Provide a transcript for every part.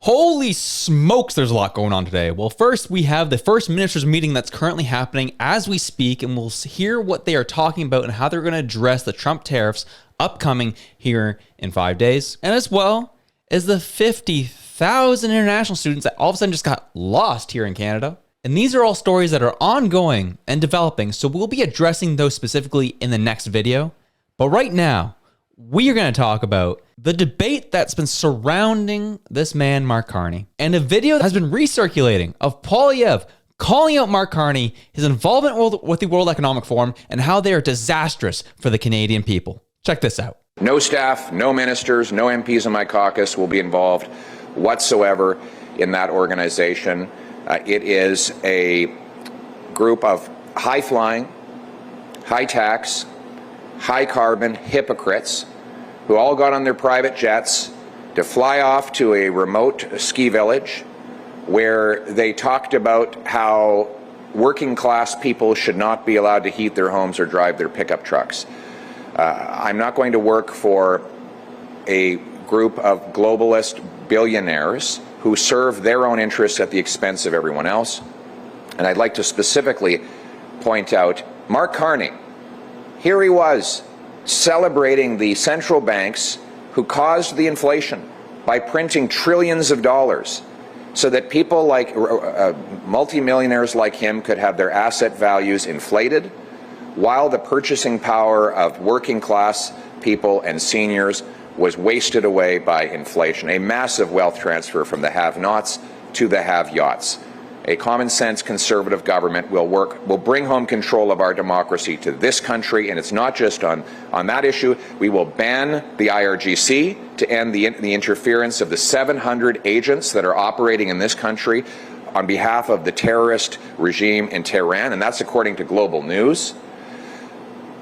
Holy smokes, there's a lot going on today. Well, first we have the first ministers meeting that's currently happening as we speak, and we'll hear what they are talking about and how they're going to address the Trump tariffs upcoming here in 5 days. And as well as the 50,000 international students that all of a sudden just got lost here in Canada. And these are all stories that are ongoing and developing, so we'll be addressing those specifically in the next video. But right now, we are going to talk about the debate that's been surrounding this man, Mark Carney, and a video that has been recirculating of Poilievre calling out Mark Carney, his involvement with the World Economic Forum, and how they are disastrous for the Canadian people. Check this out. No staff, no ministers, no MPs in my caucus will be involved whatsoever in that organization. It is a group of high-flying, high-tax, high-carbon hypocrites who all got on their private jets to fly off to a remote ski village where they talked about how working-class people should not be allowed to heat their homes or drive their pickup trucks. I'm not going to work for a group of globalist billionaires who serve their own interests at the expense of everyone else. And I'd like to specifically point out Mark Carney. Here he was celebrating the central banks who caused the inflation by printing trillions of dollars so that people like multimillionaires like him could have their asset values inflated, while the purchasing power of working class people and seniors was wasted away by inflation. A massive wealth transfer from the have-nots to the have-yachts. A common sense conservative government will bring home control of our democracy to this country, and it's not just on that issue. We will ban the IRGC to end the interference of the 700 agents that are operating in this country on behalf of the terrorist regime in Tehran, and that's according to Global News.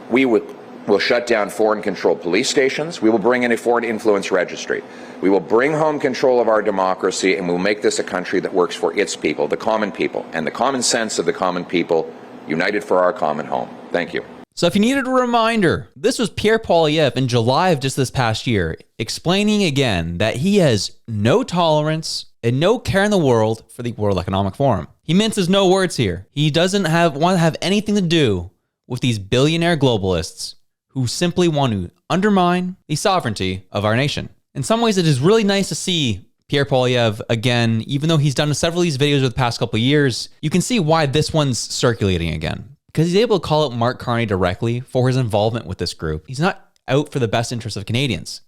We'll shut down foreign-controlled police stations. We will bring in a foreign influence registry. We will bring home control of our democracy, and we'll make this a country that works for its people, the common people, and the common sense of the common people, united for our common home. Thank you. So if you needed a reminder, this was Pierre Poilievre in July of just this past year, explaining again that he has no tolerance and no care in the world for the World Economic Forum. He minces no words here. He doesn't want to have anything to do with these billionaire globalists who simply want to undermine the sovereignty of our nation. In some ways, it is really nice to see Pierre Poilievre again, even though he's done several of these videos over the past couple of years. You can see why this one's circulating again, because he's able to call out Mark Carney directly for his involvement with this group. He's not out for the best interests of Canadians.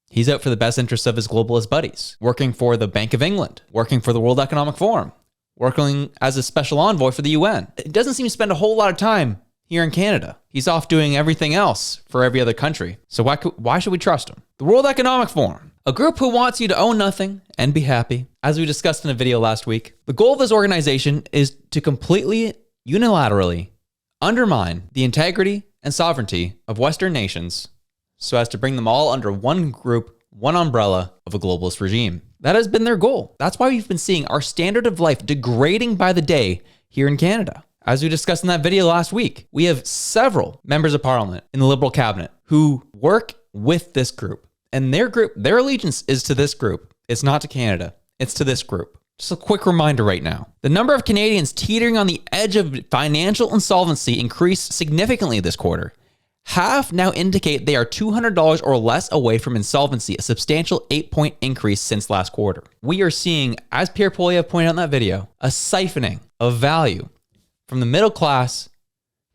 He's out for the best interests of his globalist buddies, working for the Bank of England, working for the World Economic Forum, working as a special envoy for the UN. It doesn't seem to spend a whole lot of time here in Canada. He's off doing everything else for every other country. So why should we trust him? The World Economic Forum, a group who wants you to own nothing and be happy. As we discussed in a video last week, the goal of this organization is to completely, unilaterally undermine the integrity and sovereignty of Western nations so as to bring them all under one group, one umbrella of a globalist regime. That has been their goal. That's why we've been seeing our standard of life degrading by the day here in Canada. As we discussed in that video last week, we have several members of parliament in the Liberal cabinet who work with this group. And their allegiance is to this group. It's not to Canada. It's to this group. Just a quick reminder right now. The number of Canadians teetering on the edge of financial insolvency increased significantly this quarter. Half now indicate they are $200 or less away from insolvency, a substantial 8-point increase since last quarter. We are seeing, as Pierre Poilievre pointed out in that video, a siphoning of value from the middle class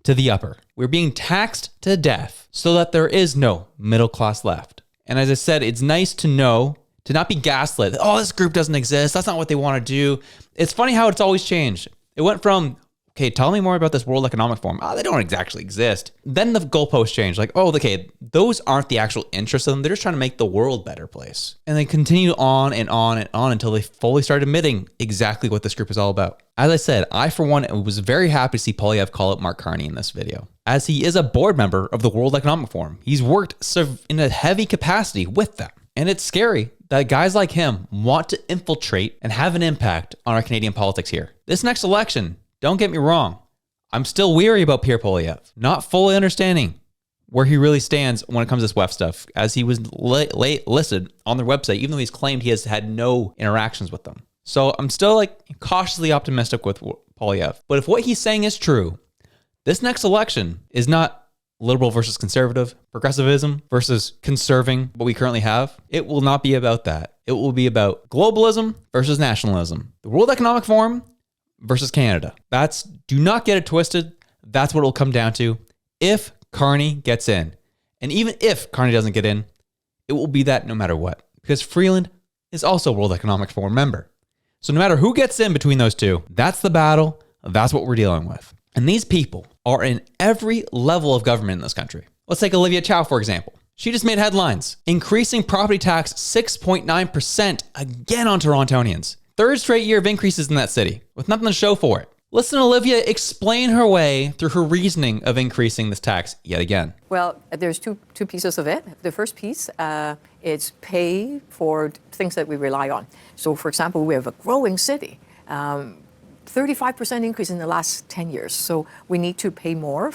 to the upper. We're being taxed to death so that there is no middle class left. And as I said, it's nice to know, to not be gaslit. Oh, this group doesn't exist. That's not what they want to do. It's funny how it's always changed. It went from, okay, tell me more about this World Economic Forum. Oh, they don't exactly exist. Then the goalposts changed. Like, oh, okay, those aren't the actual interests of them. They're just trying to make the world a better place. And they continue on and on and on until they fully start admitting exactly what this group is all about. As I said, I, for one, was very happy to see Poilievre call out Mark Carney in this video, as he is a board member of the World Economic Forum. He's worked in a heavy capacity with them. And it's scary that guys like him want to infiltrate and have an impact on our Canadian politics here. This next election, don't get me wrong, I'm still weary about Pierre Poilievre, not fully understanding where he really stands when it comes to this WEF stuff, as he was listed on their website, even though he's claimed he has had no interactions with them. So I'm still like cautiously optimistic with Poilievre. But if what he's saying is true, this next election is not liberal versus conservative, progressivism versus conserving what we currently have. It will not be about that. It will be about globalism versus nationalism. The World Economic Forum versus Canada. Do not get it twisted. That's what it'll come down to if Carney gets in. And even if Carney doesn't get in, it will be that no matter what. Because Freeland is also a World Economic Forum member. So no matter who gets in between those two, that's the battle. That's what we're dealing with. And these people are in every level of government in this country. Let's take Olivia Chow, for example. She just made headlines, increasing property tax 6.9% again on Torontonians. Third straight year of increases in that city with nothing to show for it. Listen to Olivia explain her way through her reasoning of increasing this tax yet again. Well, there's two pieces of it. The first piece is pay for things that we rely on. So, for example, we have a growing city. 35% increase in the last 10 years. So we need to pay more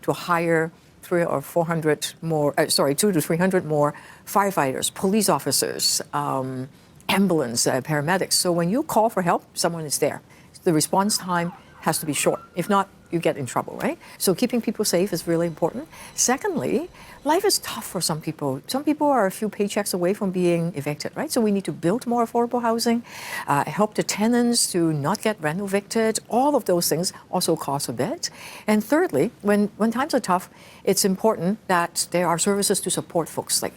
to hire 200 to 300 more firefighters, police officers, ambulance, paramedics. So when you call for help, someone is there. The response time has to be short. If not, you get in trouble, right? So keeping people safe is really important. Secondly, life is tough for some people. Some people are a few paychecks away from being evicted, right? So we need to build more affordable housing, help the tenants to not get rent evicted. All of those things also cost a bit. And thirdly, when times are tough, it's important that there are services to support folks, like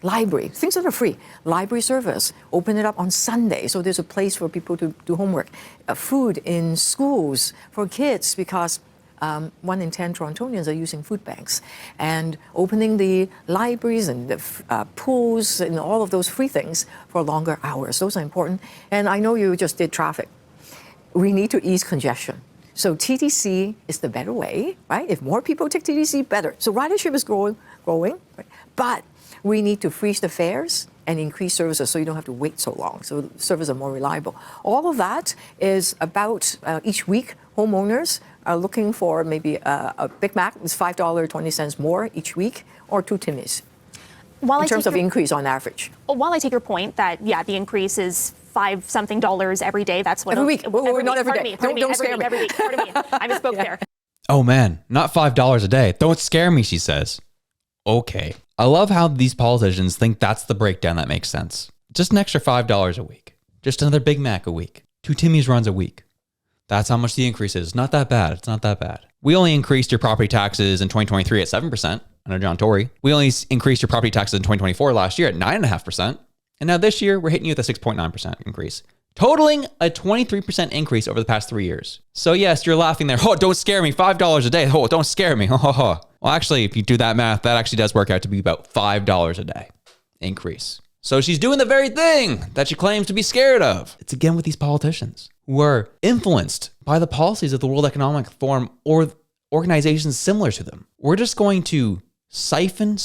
library, things that are free. Library service, open it up on Sunday, so there's a place for people to do homework. Food in schools for kids, because 1 in 10 Torontonians are using food banks. And opening the libraries and the pools and all of those free things for longer hours. Those are important. And I know you just did traffic. We need to ease congestion. So TTC is the better way, right? If more people take TTC, better. So ridership is growing, right? But we need to freeze the fares and increase services so you don't have to wait so long, so services are more reliable. All of that is about each week, homeowners are looking for maybe a Big Mac, it's $5.20 more each week, or 2 Timmys, in terms of increase on average. While I take your point that, yeah, the increase is $5-something every day, that's what... Every week, not every day. Don't scare me. Every week, pardon me. I misspoke there. Oh man, not $5 a day. Don't scare me, she says. Okay. I love how these politicians think that's the breakdown that makes sense. Just an extra $5 a week. Just another Big Mac a week. 2 Timmy's runs a week. That's how much the increase is. Not that bad. It's not that bad. We only increased your property taxes in 2023 at 7% under John Tory. We only increased your property taxes in 2024 last year at 9.5%. And now this year, we're hitting you with a 6.9% increase, totaling a 23% increase over the past 3 years. So yes, you're laughing there. Oh, don't scare me. $5 a day. Oh, don't scare me. Well, actually, if you do that math, that actually does work out to be about $5 a day increase. So she's doing the very thing that she claims to be scared of. It's again with these politicians who are influenced by the policies of the World Economic Forum or organizations similar to them. We're just going to siphon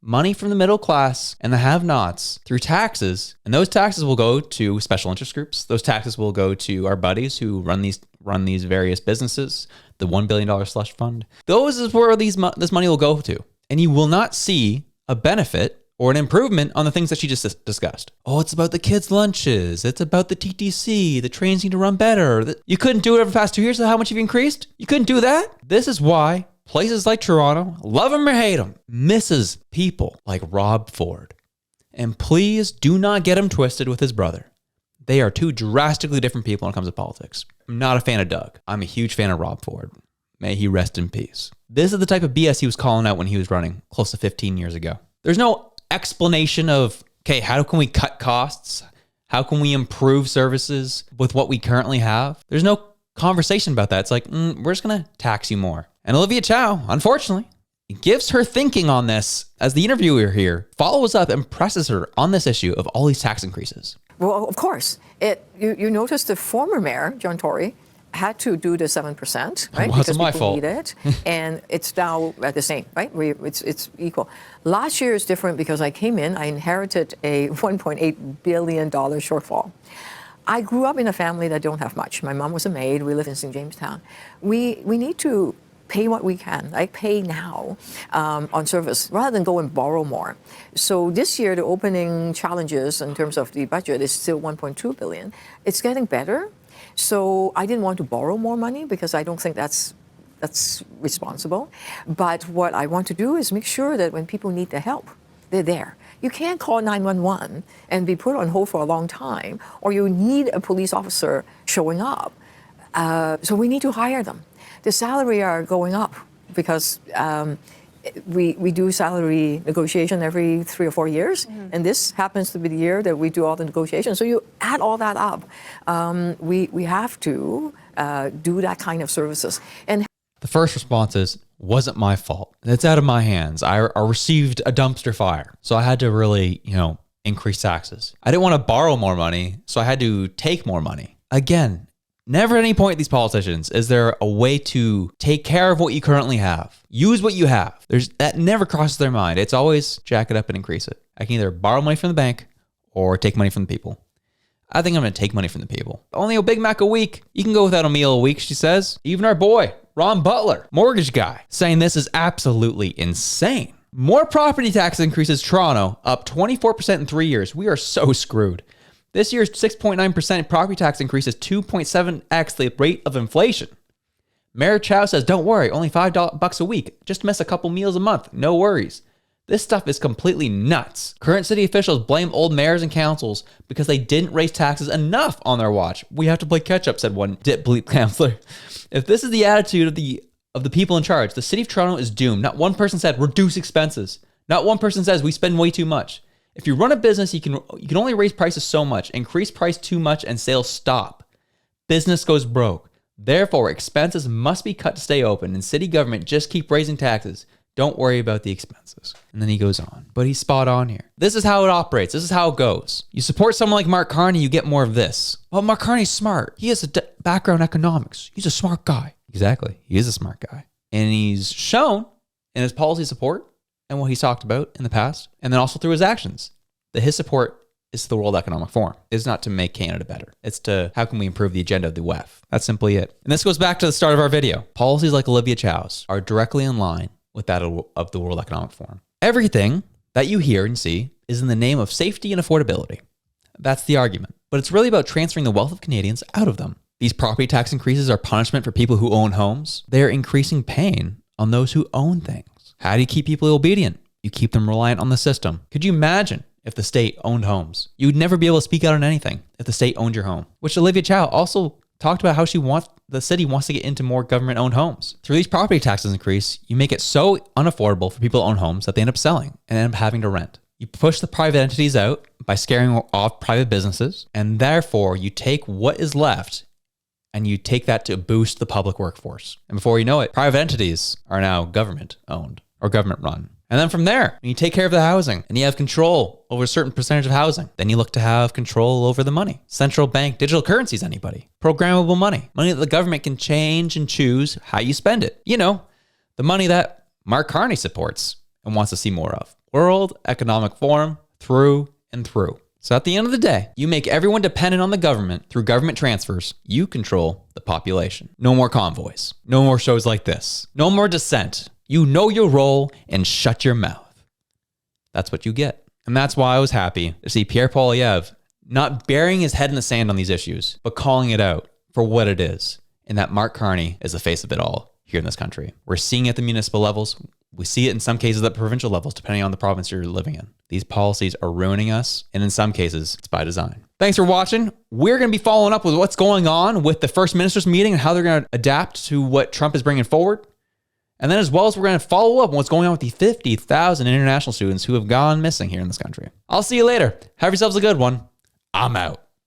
money from the middle class and the have-nots through taxes. And those taxes will go to special interest groups. Those taxes will go to our buddies who run these various businesses, the $1 billion slush fund. Those is where this money will go to. And you will not see a benefit or an improvement on the things that she just discussed. Oh, it's about the kids' lunches. It's about the TTC. The trains need to run better. You couldn't do it over the past 2 years. So how much you've increased? You couldn't do that? This is why places like Toronto, love them or hate them, misses people like Rob Ford. And please do not get him twisted with his brother. They are two drastically different people when it comes to politics. I'm not a fan of Doug. I'm a huge fan of Rob Ford. May he rest in peace. This is the type of BS he was calling out when he was running close to 15 years ago. There's no explanation of, okay, how can we cut costs? How can we improve services with what we currently have? There's no conversation about that. It's like, we're just going to tax you more. And Olivia Chow, unfortunately, gives her thinking on this as the interviewer here follows up and presses her on this issue of all these tax increases. Well, of course. You notice the former mayor, John Tory, had to do the 7%, right? It wasn't my fault. Need it, and it's now at the same, right? It's equal. Last year is different because I came in, I inherited a $1.8 billion shortfall. I grew up in a family that don't have much. My mom was a maid. We live in St. James Town. We need to pay what we can, like pay now on service rather than go and borrow more. So this year, the opening challenges in terms of the budget is still 1.2 billion. It's getting better. So I didn't want to borrow more money because I don't think that's responsible. But what I want to do is make sure that when people need the help, they're there. You can't call 911 and be put on hold for a long time, or you need a police officer showing up. So we need to hire them. The salary are going up because we do salary negotiation every 3 or 4 years, and this happens to be the year that we do all the negotiations. So you add all that up, we have to do that kind of services. And The first response is, wasn't my fault. It's out of my hands. I received a dumpster fire. So I had to really, increase taxes. I didn't want to borrow more money, so I had to take more money. Again, never at any point, these politicians, is there a way to take care of what you currently have. Use what you have. That never crosses their mind. It's always jack it up and increase it. I can either borrow money from the bank or take money from the people. I think I'm going to take money from the people. Only a Big Mac a week. You can go without a meal a week, she says. Even our boy, Ron Butler, mortgage guy, saying this is absolutely insane. More property tax increases. Toronto, up 24% in 3 years. We are so screwed. This year's 6.9% property tax increase is 2.7x the rate of inflation. Mayor Chow says, don't worry, only $5 a week. Just miss a couple meals a month. No worries. This stuff is completely nuts. Current city officials blame old mayors and councils because they didn't raise taxes enough on their watch. We have to play catch up, said one dip bleep councillor. If this is the attitude of the people in charge, the city of Toronto is doomed. Not one person said reduce expenses. Not one person says we spend way too much. If you run a business, you can only raise prices so much. Increase price too much and sales stop. Business goes broke. Therefore, expenses must be cut to stay open, and city government just keep raising taxes. Don't worry about the expenses. And then he goes on, but he's spot on here. This is how it operates. This is how it goes. You support someone like Mark Carney, you get more of this. Well, Mark Carney's smart. He has a background in economics. He's a smart guy. Exactly. He is a smart guy. And he's shown in his policy support and what he's talked about in the past, and then also through his actions, that his support is to the World Economic Forum. It's not to make Canada better. It's to how can we improve the agenda of the WEF. That's simply it. And this goes back to the start of our video. Policies like Olivia Chow's are directly in line with that of the World Economic Forum. Everything that you hear and see is in the name of safety and affordability. That's the argument. But it's really about transferring the wealth of Canadians out of them. These property tax increases are punishment for people who own homes. They are increasing pain on those who own things. How do you keep people obedient? You keep them reliant on the system. Could you imagine if the state owned homes? You would never be able to speak out on anything if the state owned your home, which Olivia Chow also talked about how the city wants to get into more government-owned homes. Through these property taxes increase, you make it so unaffordable for people to own homes that they end up selling and end up having to rent. You push the private entities out by scaring off private businesses, and therefore you take what is left and you take that to boost the public workforce. And before you know it, private entities are now government-owned or government-run. And then from there, you take care of the housing and you have control over a certain percentage of housing. Then you look to have control over the money. Central bank digital currencies, anybody? Programmable money. Money that the government can change and choose how you spend it. The money that Mark Carney supports and wants to see more of. World Economic Forum through and through. So at the end of the day, you make everyone dependent on the government through government transfers. You control the population. No more convoys. No more shows like this. No more dissent. You know your role and shut your mouth. That's what you get. And that's why I was happy to see Pierre Poilievre not burying his head in the sand on these issues, but calling it out for what it is. And that Mark Carney is the face of it all here in this country. We're seeing it at the municipal levels. We see it in some cases at provincial levels, depending on the province you're living in. These policies are ruining us. And in some cases, it's by design. Thanks for watching. We're going to be following up with what's going on with the First Minister's meeting and how they're going to adapt to what Trump is bringing forward. And then as well as we're going to follow up on what's going on with the 50,000 international students who have gone missing here in this country. I'll see you later. Have yourselves a good one. I'm out.